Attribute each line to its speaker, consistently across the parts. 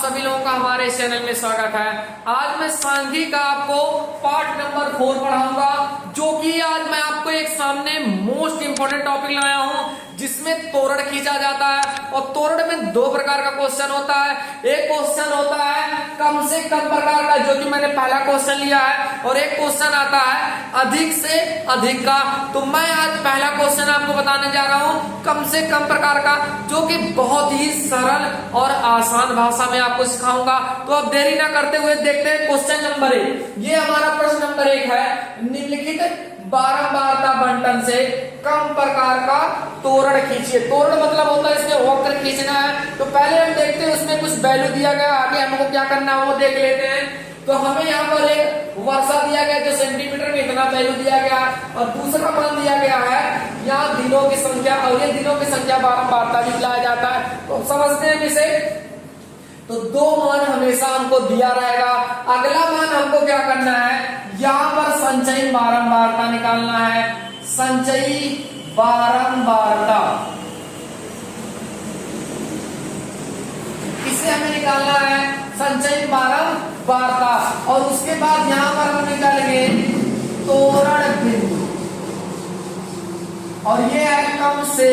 Speaker 1: सभी लोगों का हमारे चैनल में स्वागत है। आज मैं सांख्यिकी का आपको पार्ट नंबर 4 पढ़ाऊंगा, जो कि आज मैं आपको एक सामने मोस्ट इंपोर्टेंट टॉपिक लाया हूं, जिसमें तोरण खींचा जाता है। और तोरण में दो प्रकार का क्वेश्चन होता है। एक क्वेश्चन होता है कम से कम प्रकार का, जो कि मैंने पहला क्वेश्चन लिया है, और एक क्वेश्चन आता है अधिक से अधिक का। तो मैं आज पहला क्वेश्चन आपको बताने जा रहा हूं कम से कम प्रकार का, जो कि बहुत ही सरल और आसान भाषा में आपको सिखाऊंगा। तो अब देरी ना करते हुए देखते हैं क्वेश्चन नंबर 1। ये हमारा प्रश्न नंबर 1 है, निम्नलिखित बारंबारता बंटन से कम प्रकार का तोरण खींचिए। तोरण मतलब होता है इसमें वक्र खींचना है। तो पहले हम देखते हैं उसमें कुछ वैल्यू दिया गया, आगे हमको क्या करना है वो देख लेते हैं। तो हमें यहाँ पर एक वर्षा दिया गया जो सेंटीमीटर में इतना वैल्यू दिया गया, और दूसरा मान दिया गया है यहाँ दिनों की संख्या, और ये दिनों की संख्या बारंबारता भी लाया जाता है। तो समझते हैं इसे। तो दो मान हमेशा हमको दिया रहेगा। अगला मान हमको क्या करना है, यहाँ पर संचयी बारंबारता निकालना है। संचयी बारंबारता इसे हमें निकालना है, संचयी बारंबारता। और उसके बाद यहाँ पर हम निकालेंगे तोरण बिंदु, और ये है कम से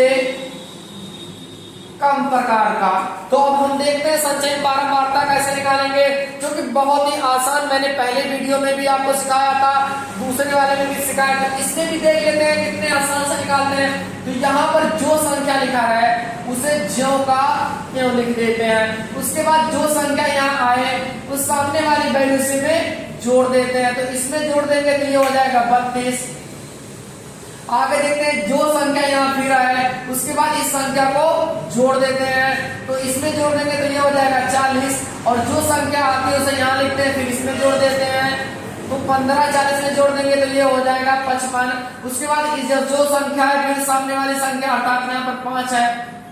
Speaker 1: कम प्रकार का। तो अब हम देखते हैं संचयी बारंबारता कैसे निकालेंगे, जो कि बहुत ही आसान, मैंने पहले वीडियो में भी आपको सिखाया था, दूसरे वाले में भी सिखाया था। इसमें भी देख लेते हैं कितने आसान से निकालते हैं। तो यहाँ पर जो संख्या लिखा है उसे ज्यों का त्यों लिख देते हैं। उसके बाद जो संख्या यहाँ आए उस सामने वाली वैल्यू से में जोड़ देते हैं। तो इसमें जोड़ देंगे तो ये हो जाएगा 32। आगे देखते हैं जो संख्या यहाँ फिर है उसके बाद इस संख्या को जोड़ देते हैं। तो इसमें जोड़ देंगे तो ये हो जाएगा 40, और जो संख्या आती है उसे यहाँ लिखते हैं, फिर इसमें जोड़ देते हैं। तो 15 40 में जोड़ देंगे तो ये हो जाएगा 55। उसके बाद इस जो संख्या है फिर सामने वाली संख्या हटाकर यहाँ पर 5 है,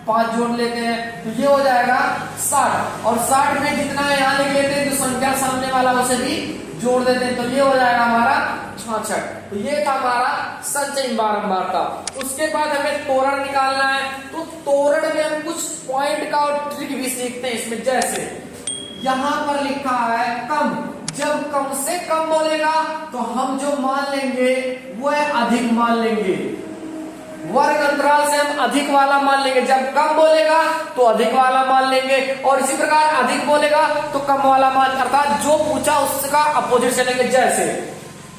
Speaker 1: 5 जोड़ लेते हैं तो ये हो जाएगा 60, और 60 में जितना है यहाँ लिख लेते हैं, जो संख्या सामने वाला उसे भी जोड़ देते हैं तो ये हो जाएगा हमारा 66। तो ये था हमारा संचयी बारंबारता। उसके बाद हमें तोरण निकालना है। तो तोरण में हम कुछ पॉइंट का और ट्रिक भी सीखते हैं इसमें। जैसे यहाँ पर लिखा है कम, जब कम से कम बोलेगा तो हम जो मान लेंगे वो है अधिक मान लेंगे। वर्ग अंतराल से हम अधिक वाला मान लेंगे। जब कम बोलेगा तो अधिक वाला मान लेंगे, और इसी प्रकार अधिक बोलेगा तो कम वाला मान, अर्थात जो पूछा उसका अपोजिट चलेंगे। जैसे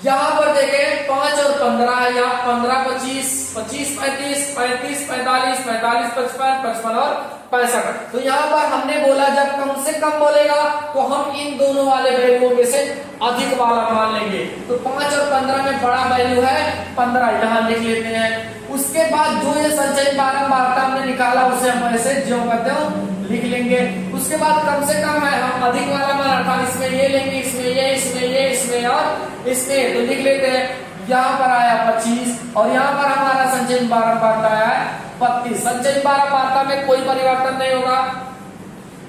Speaker 1: यहाँ पर देखें 5 और 15 है, यहाँ 15 25 25 35 35 45 45 55 55 और 65। तो यहाँ पर हमने बोला जब कम से कम बोलेगा तो हम इन दोनों वाले वैल्यूओं में से अधिक वाला मान लेंगे। तो 5 और 15 में बड़ा वैल्यू है 15, यहाँ लिख लेते हैं। उसके बाद जो ये संचयी बारंबारता हमने निकाला उसे हम ऐसे ज्यों का त्यों लिख लेंगे। उसके बाद कम से कम है, हम अधिक वाला मान अर्थात इसमें ये लेंगे, इसमें ये, इसमें ये, इसमें और इसमें, तो लिख लेते हैं। यहाँ पर आया 25, और यहाँ पर हमारा संचयी बारंबारता आया 32। संचयी बारंबारता में कोई परिवर्तन नहीं होगा।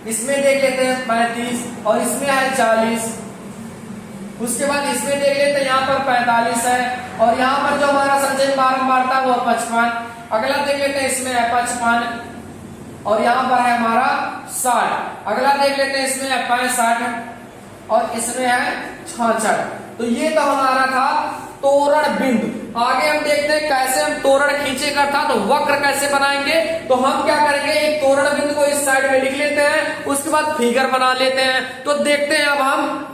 Speaker 1: इसमें देख लेते हैं 35, और इसमें है 40। उसके बाद इसमें देख लेते हैं यहाँ पर 45 है, और यहाँ पर जो हमारा संचयी बारंबारता वो 55। अगला देख लेते हैं इसमें है 55, और यहाँ पर है हमारा 60। अगला देख लेते हैं इसमें है 65, और इसमें है 66। तो ये तो हमारा था तोरण बिंदु। आगे हम देखते हैं कैसे हम तोरण खींचेगा था, तो वक्र कैसे बनाएंगे। तो हम क्या करेंगे, एक तोरण बिंदु को इस साइड में लिख लेते हैं, उसके बाद फिगर बना लेते हैं। तो देखते हैं अब हम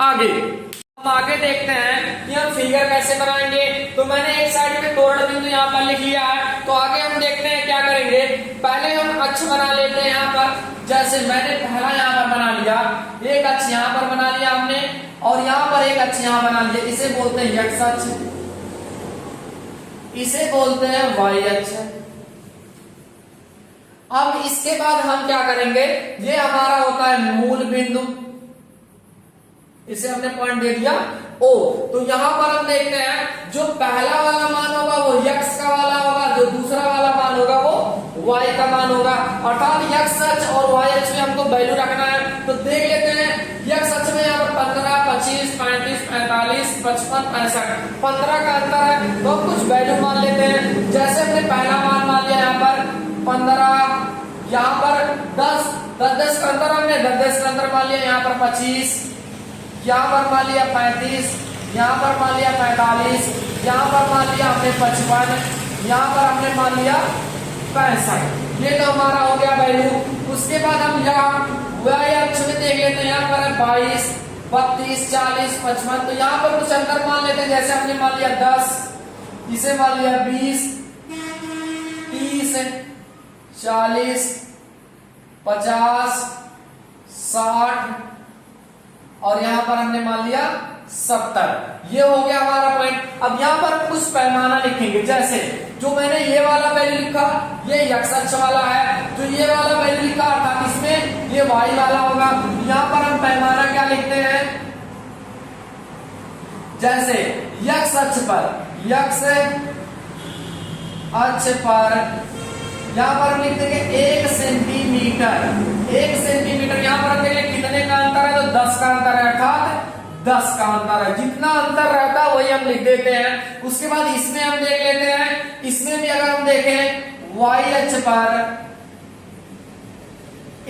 Speaker 1: आगे देखते हैं कि हम फिगर कैसे बनाएंगे। तो मैंने एक साइड में तोरण बिंदु यहाँ पर लिख लिया है। तो आगे हम देखते हैं क्या करेंगे। पहले हम अक्ष बना लेते हैं यहाँ पर। जैसे मैंने पहला यहाँ पर बना लिया, एक अक्ष यहाँ पर बना लिया हमने, और यहाँ पर एक अक्ष यहाँ बना लिया। इसे बोलते हैं एक्स अक्ष, इसे बोलते हैं वाई अक्ष। अब इसके बाद हम क्या करेंगे, ये हमारा होता है मूल बिंदु, इसे हमने पॉइंट दे दिया ओ। तो यहाँ पर हम देखते हैं जो पहला वाला मान होगा वो x का वाला होगा, जो दूसरा वाला मान होगा वो y का मान होगा। अर्थात x अक्ष और y अक्ष में हमको वैल्यू रखना है। तो देख लेते हैं x अक्ष में यहाँ पर 15 25 35 45 55 65 15 का अंतर है। तो कुछ वैल्यू मान लेते हैं। जैसे हमने पहला मान लिया यहाँ पर 15, यहाँ पर 10, 10-10 का अंतर हमने 10-10 का अंतर मान लिया, यहाँ पर 25, यहाँ पर मान लिया 35, यहाँ पर मान लिया 45, यहाँ पर मान लिया हमने 55, यहाँ पर हमने मान लिया 65। ये तो हमारा हो गया वैल्यू। उसके बाद हम यहाँ y अक्ष में देख लेते हैं, यहाँ पर है 22, 32, 40, 55। तो यहाँ पर कुछ अंतर मान लेते हैं, जैसे हमने मान लिया 10, इसे मान लिया 20, 30, 40, 50, 60 और यहाँ पर हमने मान लिया 70। ये हो गया हमारा पॉइंट। अब यहाँ पर कुछ पैमाना लिखेंगे, जैसे जो मैंने ये वाला वैल्यू लिखा, ये x अक्ष वाला है, तो ये वाला वैल्यू लिखा अर्थात इसमें ये y वाला होगा। यहाँ पर हम पैमाना क्या लिखते हैं, जैसे x अक्ष पर यहाँ पर हम लिख देंगे 1 सेंटीमीटर। 1 सेंटीमीटर यहाँ पर हम देख लें कितने का अंतर है, तो 10 का अंतर है, अर्थात 10 का अंतर है। जितना अंतर रहता है वही हम लिख देते हैं। उसके बाद इसमें हम देख लेते हैं, इसमें भी अगर हम देखें y अक्ष पर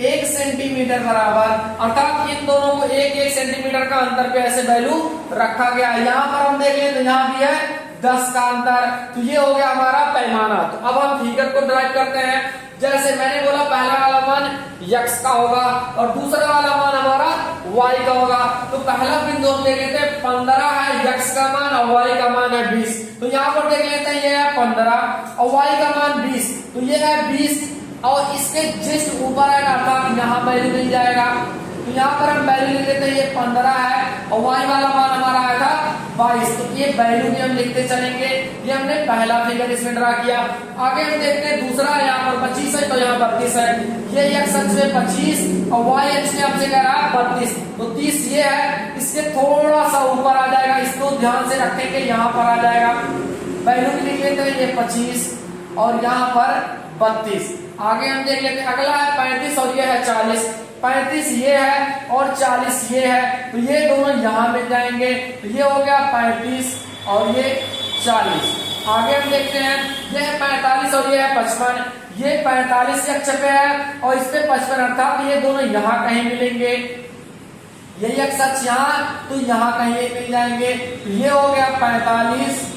Speaker 1: 1 सेंटीमीटर बराबर, अर्थात इन दोनों को 1-1 सेंटीमीटर का अंतर पे ऐसे वैल्यू रखा गया है। यहाँ पर हम देख लें तो यहाँ भी है 10 का अंतर, तो ये हो गया हमारा पैमाना। तो अब हम फिगर को ड्राइव करते हैं। जैसे मैंने बोला पहला वाला मान x का होगा और दूसरा वाला मान हमारा y का होगा। तो पहला बिंदु हम देख लेते हैं 15 है x का मान और y का मान है 20। तो यहाँ पर देख लेते हैं ये है 15 और y का मान 20, तो ये है 20 और इसके जस्ट ऊपर है अर्थात यहाँ वैल्यू मिल जाएगा। तो यहाँ पर हम वैल्यू लिख लेते हैं, ये 15 है और y वाला मान हमारा आया था 22। तो ये वैल्यू भी हम लिखते चलेंगे। ये हमने पहला फिगर इसमें ड्रा किया। आगे हम देखते हैं दूसरा, यहाँ पर 25 है तो यहाँ 32 है। ये x अक्ष में 25 और y अक्ष में हमसे कह रहा है 32, तो 30 ये है, इसके थोड़ा सा ऊपर आ जाएगा, इसको ध्यान से रखेंगे, यहाँ पर आ जाएगा। वैल्यू भी लिख लेते हैं, ये 25 और यहाँ पर 32। आगे हम देख लेते हैं, अगला है 35 और ये है 40। 35 ये है और 40 ये है, तो ये दोनों यहाँ मिल जाएंगे। तो ये हो गया 35 और ये 40। आगे हम देखते हैं, ये है 45 और ये है 55। ये 45 अक्ष पे है और इस पे 55, अर्थात ये दोनों यहाँ कहीं मिलेंगे। यही अक्ष यहाँ, तो यहाँ कहीं मिल जाएंगे। तो ये हो गया 45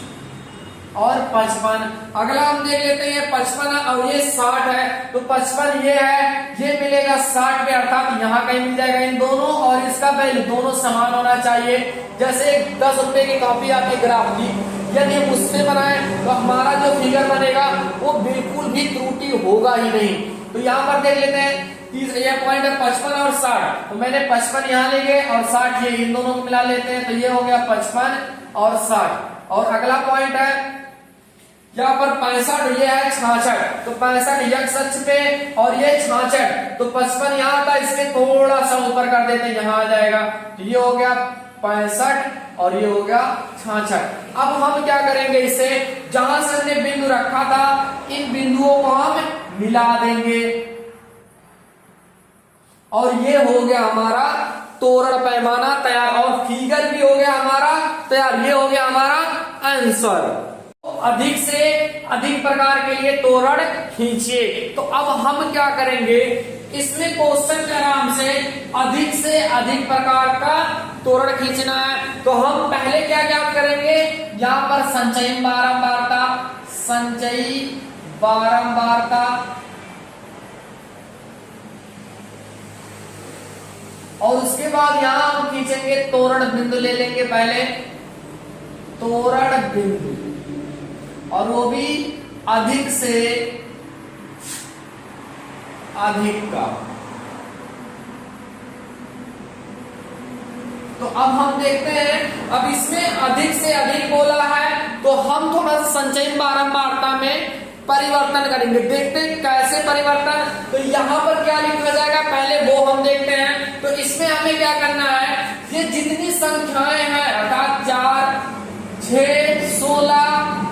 Speaker 1: और 55। अगला हम देख लेते हैं 55 और ये 60 है, तो 55 ये है, ये मिलेगा 60 पे, अर्थात यहाँ कहीं मिल जाएगा इन दोनों और इसका वैल्यू दोनों समान होना चाहिए। जैसे 10 रुपए की कॉपी आती है ग्राफ की, यदि हम उससे बनाए तो हमारा जो फिगर बनेगा वो बिल्कुल भी त्रुटि होगा ही नहीं। तो यहाँ पर देख लेते हैं, ये पॉइंट है 55 और 60, तो मैंने 55 यहाँ ले गए और 60 ये, इन दोनों को मिला लेते हैं, तो ये हो गया 55 और 60। और अगला पॉइंट है यहाँ पर 65, ये है 66, तो 65 x अक्ष पे और ये 66, तो 55 यहाँ आता, इसके थोड़ा सा ऊपर कर देते हैं, यहाँ आ जाएगा। तो ये हो गया 65 और ये हो गया 66। अब हम क्या करेंगे, इसे जहां से हमने बिंदु रखा था इन बिंदुओं को हम मिला देंगे और ये हो गया हमारा तोरण पैमाना तैयार और फिगर भी हो गया हमारा तैयार। ये हो गया हमारा आंसर। अधिक से अधिक प्रकार के लिए तोरण खींचिए। तो अब हम क्या करेंगे, इसमें क्वेश्चन के नाम से अधिक प्रकार का तोरण खींचना है। तो हम पहले क्या करेंगे, यहाँ पर संचयी बारंबारता और उसके बाद यहां हम खींचेंगे तोरण बिंदु, ले लेंगे पहले तोरण बिंदु और वो भी अधिक से अधिक का। तो अब हम देखते हैं, अब इसमें अधिक से अधिक बोला है तो हम थोड़ा सा संचयी बारंबारता में परिवर्तन करेंगे। देखते हैं कैसे परिवर्तन। तो यहाँ पर क्या लिखा जाएगा पहले वो हम देखते हैं। तो इसमें हमें क्या करना है, ये जितनी संख्याएं हैं अर्थात 4, 6, 16,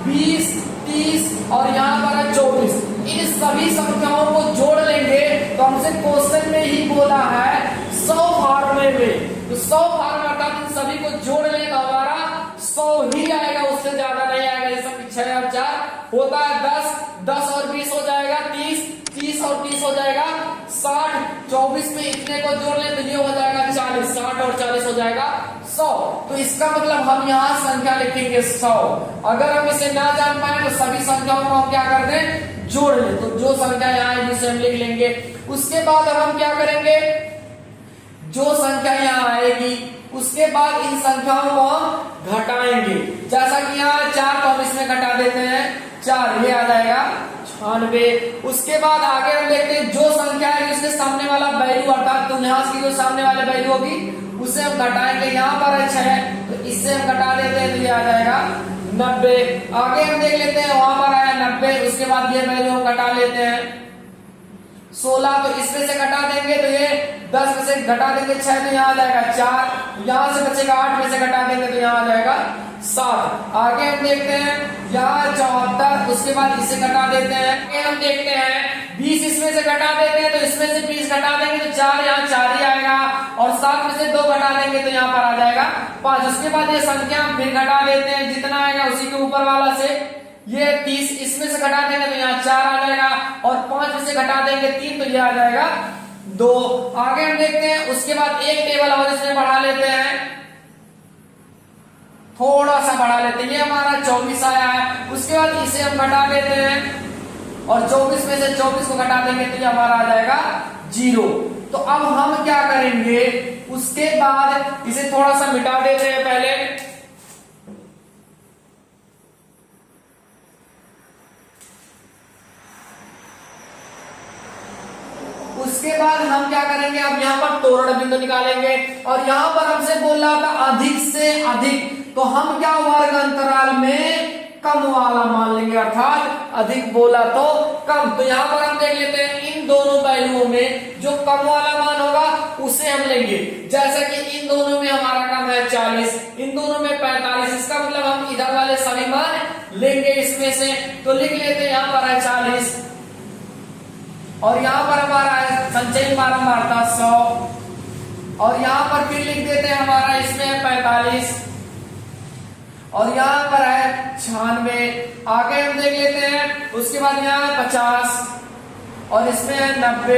Speaker 1: 20, 30 और यहाँ पर है 24, इन सभी संख्याओं को जोड़ लेंगे। तो हमसे क्वेश्चन में ही बोला है 100 फार्मूले में, तो 100 फार्मूला अर्थात इन सभी को जोड़ लेंगे तो हमारा 100 ही आएगा, उससे ज्यादा नहीं आएगा। ये सब 6 और 4 होता है 10, 10 और 20 हो जाएगा 30, 30 और 30 हो जाएगा 60, 24 में इतने को जोड़ लें तो ये हो जाएगा 40, 60 और 40 हो जाएगा 100। तो इसका मतलब हम यहाँ संख्या लिखेंगे 100। अगर हम इसे ना जान पाए तो सभी संख्याओं को हम क्या कर दें, जोड़ लें। तो जो संख्या यहाँ आएगी उसे हम लिख लेंगे। उसके बाद अब हम क्या करेंगे, जो संख्या यहाँ आएगी उसके बाद इन संख्याओं को हम घटाएंगे। जैसा कि यहाँ 4 तो हम इसमें घटा देते हैं 4, ये आ जाएगा 96। उसके बाद आगे हम देखते हैं जो संख्या है उसके सामने वाला वैल्यू अर्थात तुल्यांश की जो सामने वाले वैल्यू होगी उसे हम घटाएंगे। यहाँ पर है 6 तो इससे हम घटा देते हैं तो ये आ जाएगा 90। आगे हम देख लेते हैं वहां पर आया 90, उसके बाद ये वैल्यू हम घटा लेते हैं 16, तो इसमें से घटा देंगे तो ये 10 में से घटा देंगे 6 तो यहाँ आ जाएगा 4, यहाँ से बचेगा 8 में से घटा देंगे तो यहाँ आ जाएगा 7। आगे हम देखते हैं यहाँ 74, उसके बाद इसे घटा देते हैं। आगे हम देखते हैं 20 इसमें से घटा देते हैं तो इसमें से 20 घटा देंगे तो 4, यहाँ 4 ही आएगा और 7 में से 2 घटा देंगे तो यहाँ पर आ जाएगा 5। उसके बाद ये संख्या हम फिर घटा देते हैं, जितना आएगा उसी के ऊपर वाला से ये 30 इसमें से घटा देंगे तो यहाँ 4 आ जाएगा और 5 में से घटा देंगे 3 तो ये आ जाएगा 2। आगे हम देखते हैं उसके बाद एक टेबल और इसमें बढ़ा लेते हैं, थोड़ा सा बढ़ा लेते हैं, ये हमारा 24 आया है। उसके बाद इसे हम घटा देते हैं और 24 में से 24 को घटा देंगे तो ये हमारा आ जाएगा 0। तो अब हम क्या करेंगे, उसके बाद इसे थोड़ा सा मिटा देते हैं पहले। उसके बाद हम क्या करेंगे, अब यहाँ पर तोरण बिंदु निकालेंगे और यहाँ पर हमसे बोल रहा था अधिक से अधिक, तो हम क्या वर्ग अंतराल में कम वाला मान लेंगे, अर्थात अधिक बोला तो कम। तो यहाँ पर हम देख लेते हैं इन दोनों वैल्यूओं में जो कम वाला मान होगा उसे हम लेंगे। जैसा कि इन दोनों में हमारा कम है 40, इन दोनों में 45, इसका मतलब हम इधर वाले सभी मान लेंगे इसमें से। तो लिख लेते हैं यहाँ पर है 40 और यहाँ पर हमारा है संचयी बारंबारता 100 और यहाँ पर फिर लिख देते हैं हमारा इसमें है 45 और यहाँ पर है 96। आगे हम देख लेते हैं उसके बाद यहाँ है 50 और इसमें है 90।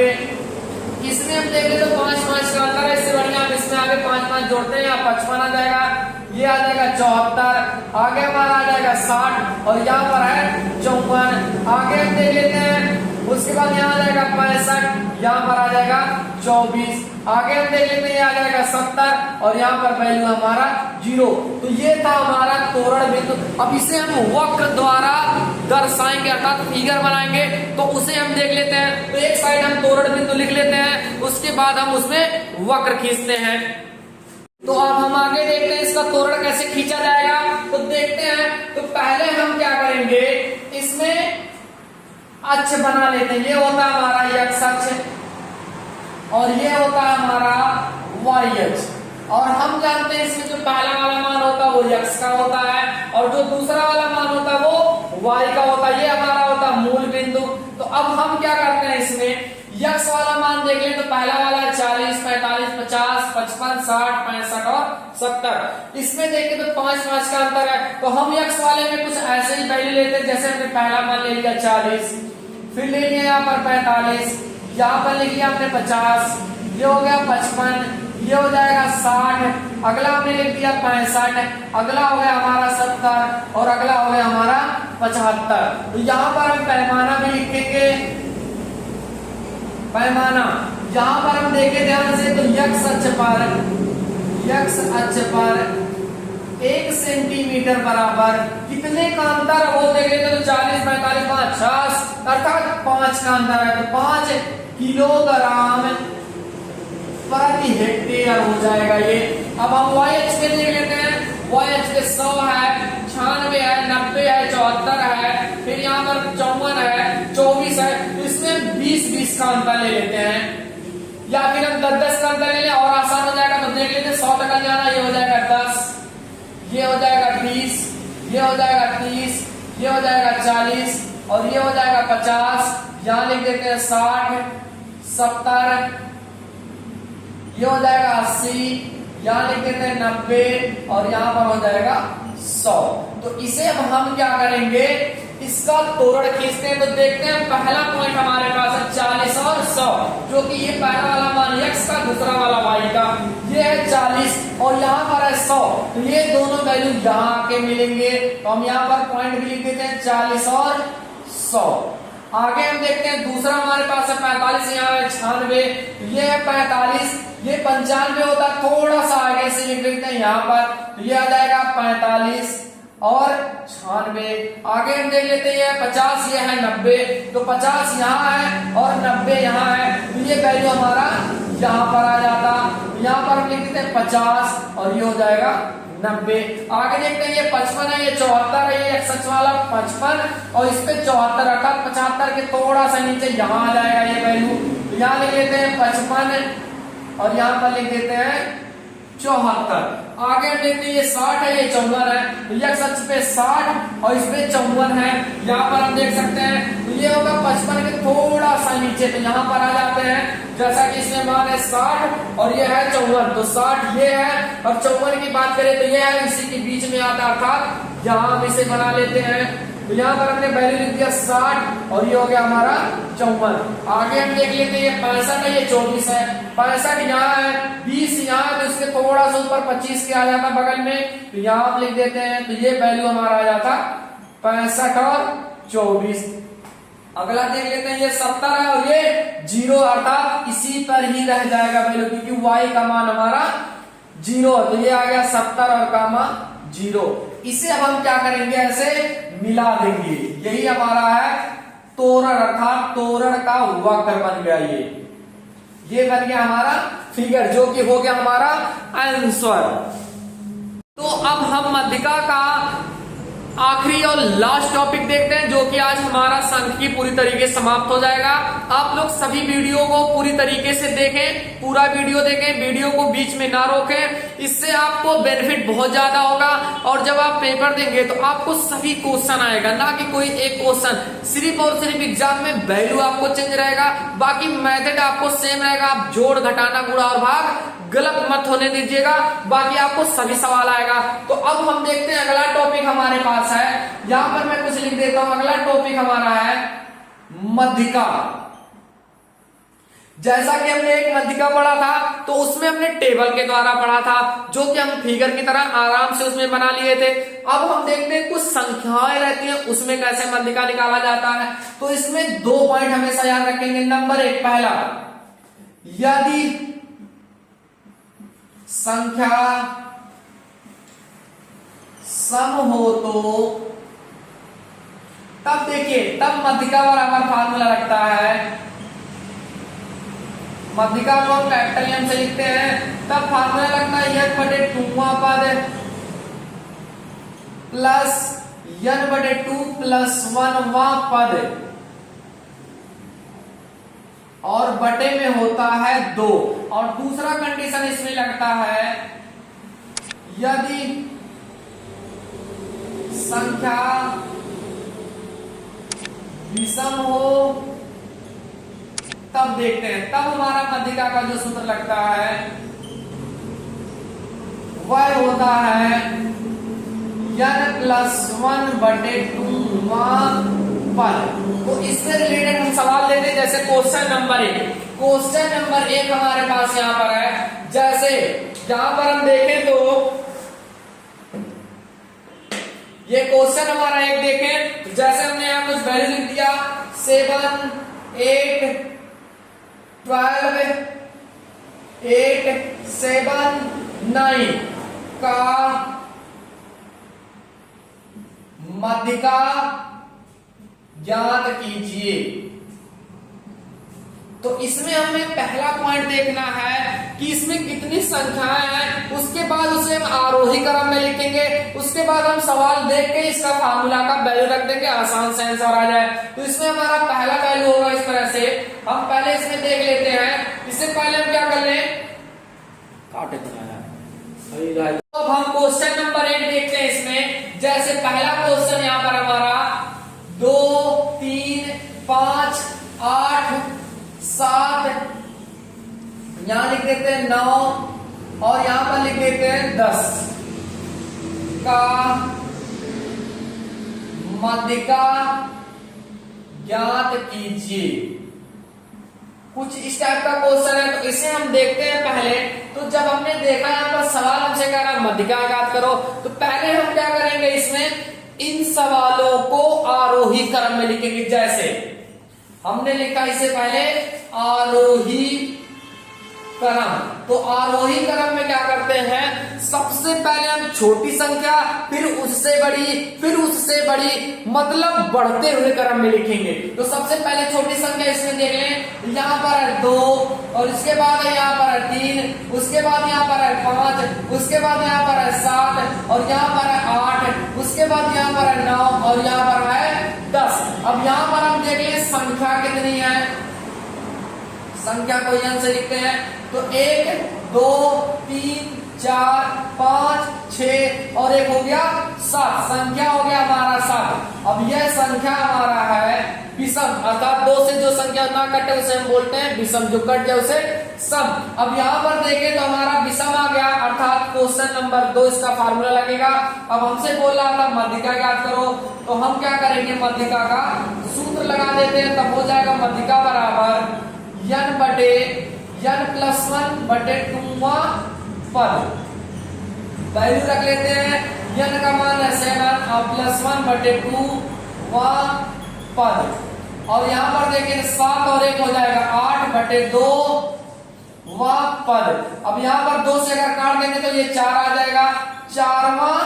Speaker 1: इसमें हम देख लेते 5-5 का अंतर है, इससे बढ़िया हम इसमें आगे 5-5 जोड़ते हैं, यहाँ 55 आ जाएगा, ये आ जाएगा 74। आगे हमारा आ जाएगा 60 और यहाँ पर है 54। आगे हम देख लेते हैं उसके बाद यहाँ आ जाएगा 65, यहाँ पर आ जाएगा 24। आगे हम देख लेते हैं आ जाएगा 70 और यहाँ पर वैल्यू हमारा 0। तो ये था हमारा तोरण बिंदु। अब इसे हम वक्र द्वारा दर्शाएंगे अर्थात फिगर बनाएंगे, तो उसे हम देख लेते हैं। तो एक साइड हम तोरण बिंदु लिख लेते हैं, उसके बाद हम उसमें वक्र खींचते हैं। तो अब हम आगे देखते हैं इसका तोरण कैसे खींचा जाएगा। तो देखते हैं, तो पहले हम क्या करेंगे, इसमें अक्ष बना लेते हैं। ये होता है हमारा x अक्ष और ये होता है हमारा y अक्ष। और हम जानते हैं इसमें जो पहला वाला मान होता है वो x का होता है और जो दूसरा वाला मान होता है वो y का होता है। ये हमारा होता है मूल बिंदु। तो अब हम क्या करते हैं, इसमें x वाला मान देख लें तो पहला वाला है 40, 45, 50, 55, 60, 65 और 70। इसमें देखें तो 5-5 का अंतर है। तो हम x वाले में कुछ ऐसे ही वैल्यू लेते हैं, जैसे हमने पहला मान ले लिया 40, फिर ले लिया यहाँ पर 45, यहाँ पर ले लिया हमने 50, ये हो गया 55, ये हो जाएगा 60, अगला हमने लिख दिया 65, अगला हो गया हमारा 70 और अगला हो गया हमारा 75। तो यहाँ पर हम पैमाना भी लिखेंगे, पैमाना यहाँ पर हम देखें ध्यान से तो x अक्ष पर 1 सेंटीमीटर बराबर कितने का अंतर है वो देख लेते तो 40, 45, 50 अर्थात 5 का अंतर है। तो 5 किलोग्राम प्रति हेक्टेयर हो जाएगा ये। अब हम y अक्ष पे देख लेते हैं, y अक्ष पे 100 है, 96 है, 90 है, 74 है, फिर यहाँ पर 54 है, 24 है। तो इसमें 20-20 का अंतर ले लेते हैं या फिर हम 10-10 का अंतर ले लें और आसान हो जाएगा। तो देख लेते हैं 100 तक जाना, ये हो जाएगा 10, ये हो जाएगा 20, ये हो जाएगा 30, ये हो जाएगा 40 और ये हो जाएगा 50। यहाँ लिख देते हैं 60, 70, ये हो जाएगा 80, यहाँ लिख देते हैं 90 और यहाँ पर हो जाएगा 100। तो इसे अब हम क्या करेंगे, इसका तोरण खींचते हैं तो देखते हैं पहला पॉइंट हमारे पास है 40 और 100, जो कि ये पहला वाला मान x का, दूसरा वाला y का, ये है 40 और यहाँ पर है 100, तो ये दोनों वैल्यू यहाँ आके मिलेंगे। तो हम यहाँ पर पॉइंट भी लिख देते हैं 40 और 100। आगे हम देखते हैं दूसरा हमारे पास है 45, यहाँ है 96, ये है 45, ये 95 होता है, थोड़ा सा आगे से लिख देते हैं यहाँ पर, तो ये आ जाएगा 45 और 96। आगे हम देख लेते हैं 50, ये है 90, तो 50 यहाँ है और 90 यहाँ है, तो ये वैल्यू हमारा यहाँ पर आ जाता। यहाँ पर हम लिख देते हैं 50 और ये हो जाएगा 90। आगे देखते हैं ये 55 है, ये 74 है, ये सच वाला 55 और इस पे 74 रखा, 75 के थोड़ा सा नीचे यहाँ आ जाएगा ये वैल्यू, यहाँ लिख लेते हैं 55 और यहाँ पर लिख देते हैं 74। आगे हम देखते हैं ये 60 है, ये 54 है, तो ये सच पे 60 और इस पे 54 है, यहाँ पर हम देख सकते हैं, तो ये होगा 55 के थोड़ा सा नीचे, तो यहाँ पर आ जाते हैं। जैसा कि इसमें मान है 60 और ये है 54, तो 60 ये है और 54 की बात करें तो ये है, इसी के बीच में आता, अर्थात यहाँ हम इसे बना लेते हैं। तो यहाँ पर हमने वैल्यू लिख दिया 60 और ये हो गया हमारा 54। आगे हम देख लेते हैं 65 है, ये 24 है, 65 यहाँ है, 20 यहाँ है, तो इसके थोड़ा सा ऊपर 25 के आ जाता बगल में, तो यहाँ हम लिख देते हैं, तो ये वैल्यू हमारा आ जाता 65 और 24। अगला देख लेते हैं ये 70 है और ये 0, अर्थात इसी पर ही रह जाएगा वैल्यू, क्योंकि y का मान हमारा 0, तो ये आ गया 70 और कामा 0। इसे अब हम क्या करेंगे, ऐसे मिला देंगे, यही हमारा है तोरण, अर्थात तोरण का वक्र बन गया। ये बन गया हमारा फिगर, जो कि हो गया हमारा आंसर। तो अब हम मध्यिका का आखिरी और लास्ट टॉपिक देखते हैं, जो कि आज हमारा सांख्यिकी पूरी तरीके से समाप्त हो जाएगा। आप लोग सभी वीडियो को पूरी तरीके से देखें, पूरा वीडियो देखें, वीडियो को बीच में ना रोकें, इससे आपको बेनिफिट बहुत ज्यादा होगा। और जब आप पेपर देंगे तो आपको सभी क्वेश्चन आएगा, ना कि कोई एक क्वेश्चन। सिर्फ और सिर्फ एग्जाम में वैल्यू आपको चेंज रहेगा, बाकी मेथड आपको सेम रहेगा। आप जोड़, घटाना, गुणा और भाग गलत मत होने दीजिएगा, बाकी आपको सभी सवाल आएगा। तो अब हम देखते हैं अगला टॉपिक हमारे पास है, यहां पर मैं कुछ लिख देता हूं। अगला टॉपिक हमारा है मध्यिका। जैसा कि हमने एक मध्यिका पढ़ा था, तो उसमें हमने टेबल के द्वारा पढ़ा था, जो कि हम फिगर की तरह आराम से उसमें बना लिए थे। अब हम देखते हैं कुछ संख्याएं रहती हैं, उसमें कैसे मध्यिका निकाला जाता है। तो इसमें 2 पॉइंट हमेशा याद रखेंगे। नंबर 1, पहला, यदि संख्या सम हो तो तब देखिए, तब मध्यिका बराबर फार्मूला लगता है। मध्यिका को हम कैपिटल एम से लिखते हैं, तब फार्मूला लगता है n/2वां पद प्लस n/2 प्लस 1वां पद, और बटे में होता है 2। और दूसरा कंडीशन इसमें लगता है, यदि संख्या विषम हो तब देखते हैं, तब हमारा मध्यिका का जो सूत्र लगता है वह होता है n+1/2वां पद। तो इससे रिलेटेड हम सवाल लेते हैं, जैसे क्वेश्चन नंबर 1। क्वेश्चन नंबर 1 हमारे पास यहां पर है। जैसे यहां पर हम देखें तो ये क्वेश्चन हमारा 1 देखें, जैसे हमने यहां कुछ वैल्यू लिख दिया 7, 8, 12, 8, 7, 9 का मध्यिका ज्ञात कीजिए। तो इसमें हमें पहला पॉइंट देखना है कि इसमें कितनी संख्याएं हैं, उसके बाद उसे हम आरोही क्रम में लिखेंगे, उसके बाद हम सवाल देख के इसका फार्मूला का वैल्यू रख देंगे, आसान से आंसर आ जाए। तो इसमें हमारा पहला वैल्यू होगा इस तरह से। हम पहले इसमें देख लेते हैं, इससे पहले हम क्या कर लें, काटे तो अब हम क्वेश्चन नंबर 1 देखते हैं। इसमें जैसे पहला क्वेश्चन यहाँ पर हमारा 2, 3, 5, 8, 7, यहां लिख देते हैं 9 और यहां पर लिख देते हैं 10 का माध्यिका ज्ञात कीजिए। कुछ इस टाइप का क्वेश्चन है, तो इसे हम देखते हैं पहले। तो जब हमने देखा यहाँ पर सवाल हमसे कह रहा माध्यिका ज्ञात करो, तो पहले हम क्या करेंगे, इसमें इन सवालों को आरोही क्रम में लिखेंगे। जैसे हमने लिखा इससे पहले आरोही क्रम, तो आरोही क्रम में क्या करते हैं, सबसे पहले हम छोटी संख्या, फिर उससे बड़ी, मतलब बढ़ते हुए क्रम में लिखेंगे। तो सबसे पहले छोटी संख्या इसमें देख लें, यहाँ पर है 2, और इसके बाद है यहाँ पर है 3, उसके बाद यहाँ पर है 5, उसके बाद यहाँ पर है 7, और यहाँ पर है 8, उसके बाद यहाँ पर है 9, और यहाँ पर है 10। अब यहाँ पर हम देख लें संख्या कितनी है, संख्या को यहाँ से लिखते हैं। तो 1 2 3 4 5 6 और एक हो गया 7, संख्या हो गया हमारा 7। अब यह संख्या हमारा है विषम, अर्थात 2 से जो संख्या ना कटे उसे हम बोलते हैं विषम, जो कट जाए उसे सम। अब यहाँ पर देखें तो हमारा विषम आ गया, अर्थात क्वेश्चन नंबर 2 इसका फार्मूला लगेगा। अब हमसे बोल रहा था माध्यिका ज्ञात करो, तो हम क्या करेंगे, माध्यिका का सूत्र लगा देते हैं। तब हो जाएगा माध्यिका बराबर n बटे n प्लस 1 बटे 2वां पद। वैल्यू रख लेते हैं, n का मान है 7 और प्लस 1 बटे 2वां पद। और यहाँ पर देखिए 7 और 1 हो जाएगा 8 बटे 2वां पद। अब यहाँ पर 2 से अगर काट देंगे तो ये 4 आ जाएगा, 4वां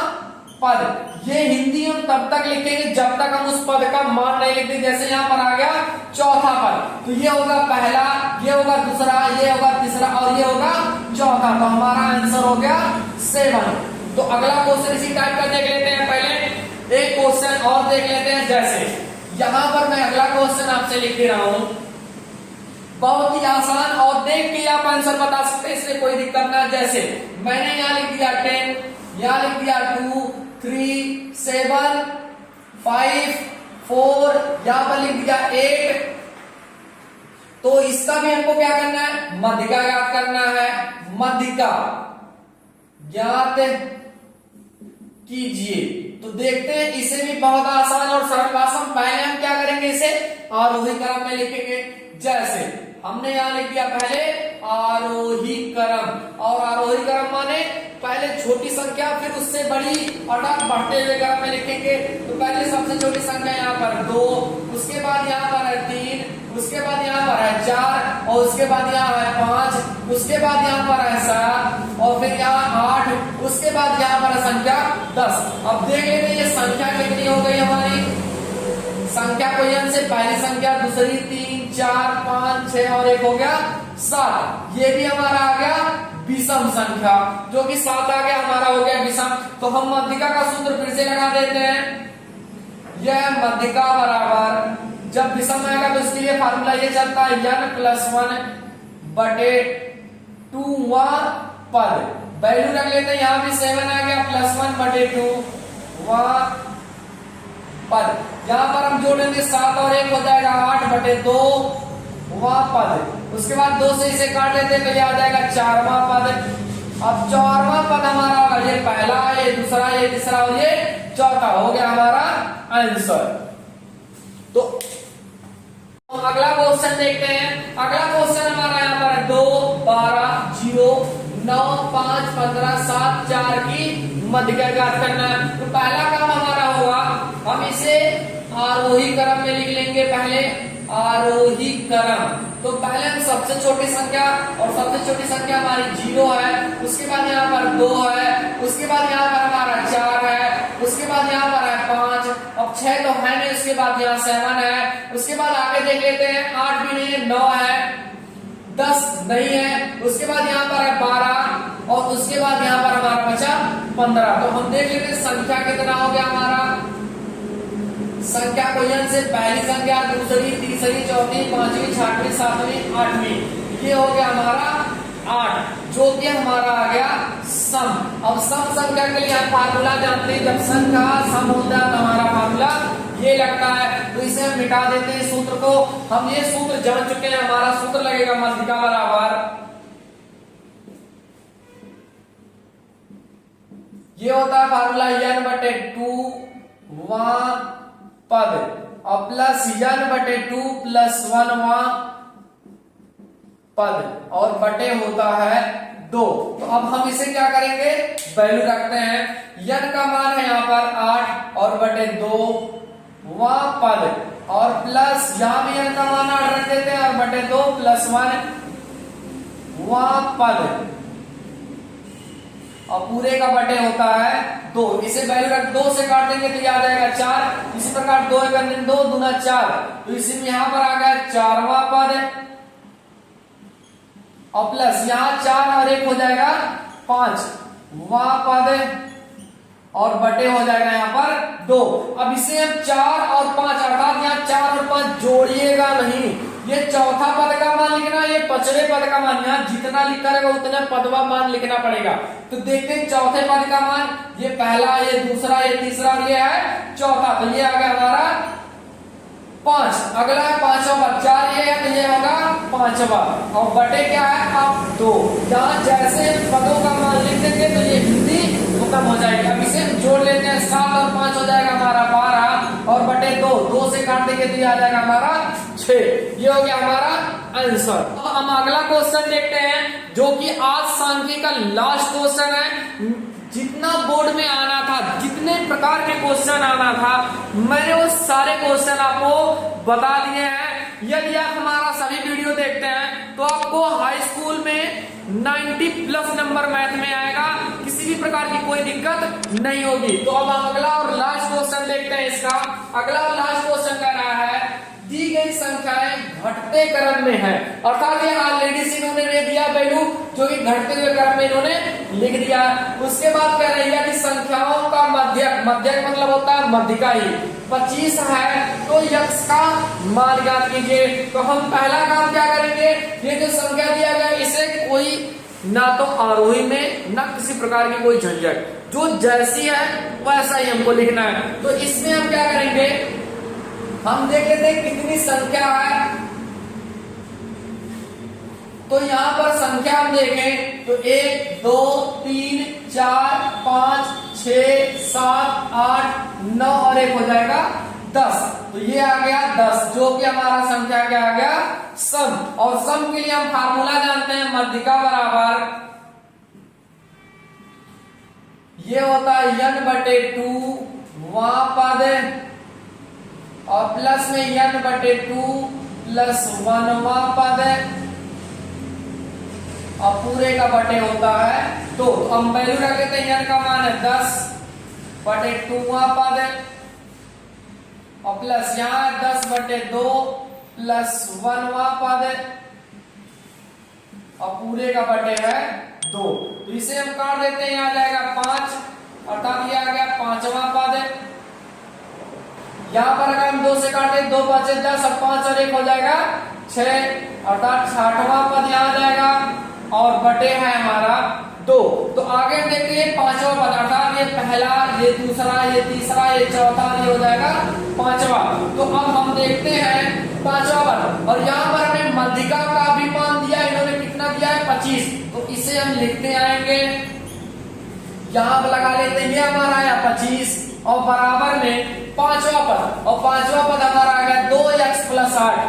Speaker 1: पद। ये हिंदी हम तब तक लिखेंगे जब तक हम उस पद का मान नहीं लिखते। जैसे यहाँ पर आ गया चौथा पद, तो ये होगा पहला, ये होगा दूसरा, ये होगा तीसरा और ये होगा चौथा। तो हमारा आंसर हो गया 7। तो अगला क्वेश्चन इसी टाइप का देख लेते हैं। पहले एक क्वेश्चन और देख लेते हैं। जैसे यहाँ पर मैं अगला क्वेश्चन आपसे लिख दे रहा हूं, बहुत ही आसान, और देख के आप आंसर बता सकते हैं, इसलिए कोई दिक्कत ना। जैसे मैंने यहाँ लिख दिया 10, यहाँ लिख दिया 2 3 7 5 4, यहाँ पर लिख दिया 8। तो इसका भी हमको क्या करना है, माध्यिका ज्ञात करना है। माध्यिका ज्ञात कीजिए। तो देखते हैं, इसे भी बहुत आसान और सरल भाषा में पहले हम क्या करेंगे, इसे आरोही क्रम में लिखेंगे। जैसे हमने यहाँ लिख दिया पहले आरोही क्रम, और आरोही क्रम माने पहले छोटी संख्या फिर उससे बड़ी अर्थात बढ़ते हुए क्रम में लिखेंगे। तो पहले सबसे छोटी संख्या यहाँ पर 2, उसके बाद यहाँ पर है 3, उसके बाद यहाँ पर है 4, और उसके बाद यहाँ है 5, उसके बाद यहाँ पर है 7, और फिर यहाँ 8, उसके बाद यहाँ पर है संख्या 10। अब देख लेते हैं ये संख्या कितनी हो गई हमारी। संख्या को यहाँ से पहली संख्या, दूसरी 3 4 5 6 और एक हो गया 7। ये भी हमारा आ गया विषम संख्या, जो कि 7 आ गया, हमारा हो गया विषम। तो हम माध्यिका का सूत्र फिर से लगा देते हैं। यह माध्यिका बराबर, जब विषम आएगा तो इसके लिए फार्मूला ये चलता है n प्लस 1 बटे 2वां पद। वैल्यू रख लेते हैं, यहाँ भी 7 आ गया, प्लस 1 बटे 2वां पद। यहाँ पर हम जोड़ेंगे 7 और 1 हो जाएगा 8 बटे 2वां पद। उसके बाद 2 से इसे काट लेते हैं तो ये आ जाएगा 4वां पद। अब 4वां पद हमारा होगा, ये पहला, ये दूसरा, ये तीसरा और ये चौथा, हो गया हमारा आंसर। तो अगला क्वेश्चन देखते हैं। अगला क्वेश्चन हमारा यहाँ पर है 2 12 0 9 5 15 7 4 की माध्यिका ज्ञात करना है। तो पहला काम हमारा होगा, हम इसे आरोही क्रम में लिख लेंगे। पहले आरोही क्रम, तो पहले हम सबसे छोटी संख्या, और सबसे छोटी संख्या हमारी 0 है, उसके बाद यहाँ पर 2 है, उसके बाद यहाँ पर हमारा 4 है, उसके बाद यहाँ पर है 5, अब 6 तो है नहीं, उसके बाद यहाँ 7 है, उसके बाद आगे देख लेते हैं 8 भी नहीं है, 9 है, 10 नहीं है, उसके बाद यहाँ पर है 12, और उसके बाद यहाँ पर हमारा बचा 15। तो हम देख लेते हैं संख्या कितना हो गया हमारा। संख्या को यहाँ से पहली संख्या, दूसरी, तीसरी, चौथी, पांचवी, छठवीं, सातवीं, आठवीं, ये हो गया हमारा 8, जो कि हमारा आ गया सम। अब सम संख्या के लिए हम फार्मूला जानते हैं, जब संख्या सम होता है तो हमारा फार्मूला ये लगता है। तो इसे हम मिटा देते हैं सूत्र को। हम ये सूत्र जान चुके हैं, हमारा सूत्र लगेगा माध्यिका बराबर, ये होता है फार्मूला n बटे 2वां पद और प्लस n/2 प्लस 1वां पद और बटे होता है 2। तो अब हम इसे क्या करेंगे, वैल्यू रखते हैं। n का मान है यहाँ पर 8 और बटे 2 वहां पद और प्लस यहां भी n का मान 8 रख देते हैं और बटे 2 प्लस 1 वहां पद और पूरे का बटे होता है 2। इसे वैल्यू रख 2 से काट देंगे तो ये आ जाएगा 4। इसी प्रकार 2 × 2 दूना 4, तो इसी में यहां पर आ गया 4वां पद और प्लस यहां 4 और 1 हो जाएगा 5 वहां पद और बटे हो जाएगा यहाँ पर 2। अब इसे हम 4 और 5 अर्थात यहाँ 4 और 5 जोड़िएगा नहीं, ये चौथा पद का मान लिखना, ये पांचवें पद का मान, यहाँ जितना लिखा रहेगा उतना पदवा मान लिखना पड़ेगा। तो देखते हैं चौथे पद का मान, ये पहला, ये दूसरा, ये तीसरा और ये है चौथा। तो ये आ गया हमारा 5, अगला है 5वां पद, 4 ये है तो ये होगा 5वां और बटे क्या है अब 2। यहाँ जैसे पदों का मान लिख देंगे तो ये हिंदी खत्म हो जाएगी। अब इसे जोड़ लेते हैं, 7 और 5 हो जाएगा हमारा 12 और बटे 2, 2 से काट देंगे तो ये आ जाएगा हमारा 6। ये हो गया हमारा आंसर। तो हम अगला क्वेश्चन देखते हैं जो कि आज सांख्यिकी का लास्ट क्वेश्चन है। जितना बोर्ड में आना था, जितने प्रकार के क्वेश्चन आना था, मैंने वो सारे क्वेश्चन आपको बता दिए हैं। यदि आप हमारा सभी वीडियो देखते हैं तो आपको हाई स्कूल में 90+ नंबर मैथ में आएगा, किसी भी प्रकार की कोई दिक्कत नहीं होगी। तो अब हम अगला और लास्ट क्वेश्चन देखते हैं। इसका अगला और लास्ट क्वेश्चन कह रहा है दी गई संख्याएं घटते क्रम में है, अर्थात ये ऑलरेडी इन्होंने दे दिया वैल्यू जो कि घटते हुए क्रम में इन्होंने लिख दिया। उसके बाद कह रही है कि संख्याओं का मध्यक, मध्यक मतलब होता है मध्यिका ही 25 है, तो यक्ष का मान ज्ञात कीजिए। तो हम पहला काम क्या करेंगे, ये जो संख्या दिया गया इसे कोई ना तो आरोही में ना किसी प्रकार की कोई झंझट, जो जैसी है वैसा ही हमको लिखना है। तो इसमें हम क्या करेंगे, हम देख लेते हैं कितनी संख्या है। तो यहां पर संख्या हम देखें तो 1 2 3 4 5 6 7 8 9 और 1 हो जाएगा 10। तो ये आ गया 10, जो कि हमारा संख्या क्या आ गया, सम। और सम के लिए हम फार्मूला जानते हैं, मध्यिका बराबर ये होता है n/2 वहां पद और प्लस में n/2 प्लस 1वां पद और पूरे का बटे होता है 2। तो हम वैल्यू रख लेते हैं, n का मान है 10/2वां पद और प्लस यहाँ 10/2 प्लस 1वां पद और पूरे का बटे है 2। तो इसे हम काट देते हैं, यहाँ जाएगा 5 अर्थात ये आ गया 5वां पद। यहाँ पर अगर हम 2 से काटे 2 5 10 और 5 और 1 हो जाएगा 6 अर्थात 60वां पद यहाँ जाएगा और बटे है हमारा 2। तो आगे देखते हैं 5वां पद, अर्थात ये पहला, ये दूसरा, ये तीसरा, ये चौथा, ये हो जाएगा 5वां। तो अब हम देखते हैं 5वां पद और यहाँ पर हमें मध्यिका का भी मान दिया, इन्होंने कितना दिया है 25। तो इसे हम लिखते आएंगे, यहाँ पर लगा लेते हैं, ये हमारा आया 25 और बराबर में 5वां पद और 5वां पद हमारा आ गया 2x + 8।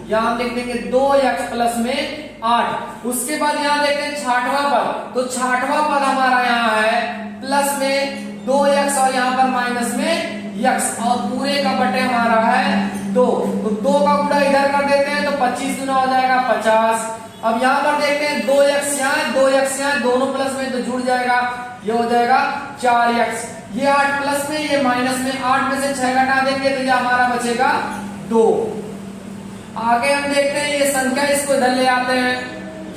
Speaker 1: यहाँ हम लिख देंगे 2x प्लस में 8। उसके बाद यहाँ देखते हैं 60वां पद, तो 60वां पद हमारा यहाँ है प्लस में 2x और यहाँ पर माइनस में x और पूरे का बटे हमारा है 2। तो 2 का गुणा इधर कर देते हैं तो 25 गुना हो जाएगा 50। अब यहाँ पर देखते हैं 2x यहाँ है, 2x यहाँ, दोनों प्लस में तो जुड़ जाएगा, ये हो जाएगा 4x। ये 8 प्लस में, ये माइनस में, 8 में से 6 घटा देंगे तो ये हमारा बचेगा 2। आगे हम देखते हैं ये संख्या, इसको इधर ले आते हैं,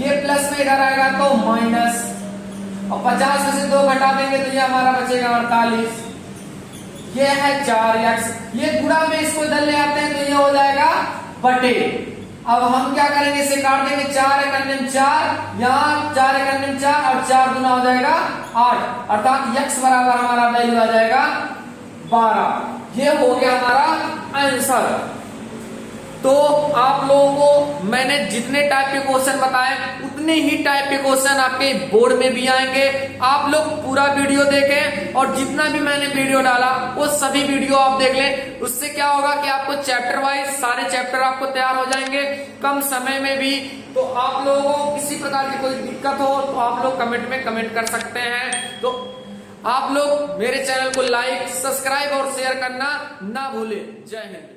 Speaker 1: ये प्लस में इधर आएगा तो माइनस और 50 में से 2 घटा देंगे तो ये हमारा बचेगा 48। ये है 4x, ये गुणा में इसको इधर ले आते हैं तो ये हो जाएगा बटे। अब हम क्या करेंगे, इसे काट देंगे, 4 × 4, यहाँ 4 × 4 और 4 गुना हो जाएगा 8 अर्थात x बराबर हमारा वैल्यू आ जाएगा 12। ये हो गया हमारा आंसर। तो आप लोगों को मैंने जितने टाइप के क्वेश्चन बताए उतने ही टाइप के क्वेश्चन आपके बोर्ड में भी आएंगे। आप लोग पूरा वीडियो देखें और जितना भी मैंने वीडियो डाला वो सभी वीडियो आप देख लें। उससे क्या होगा कि आपको चैप्टर वाइज सारे चैप्टर आपको तैयार हो जाएंगे कम समय में भी। तो आप लोगों को किसी प्रकार की कोई दिक्कत हो तो आप लोग कमेंट में कमेंट कर सकते हैं। तो आप लोग मेरे चैनल को लाइक, सब्सक्राइब और शेयर करना ना भूलें। जय हिंद।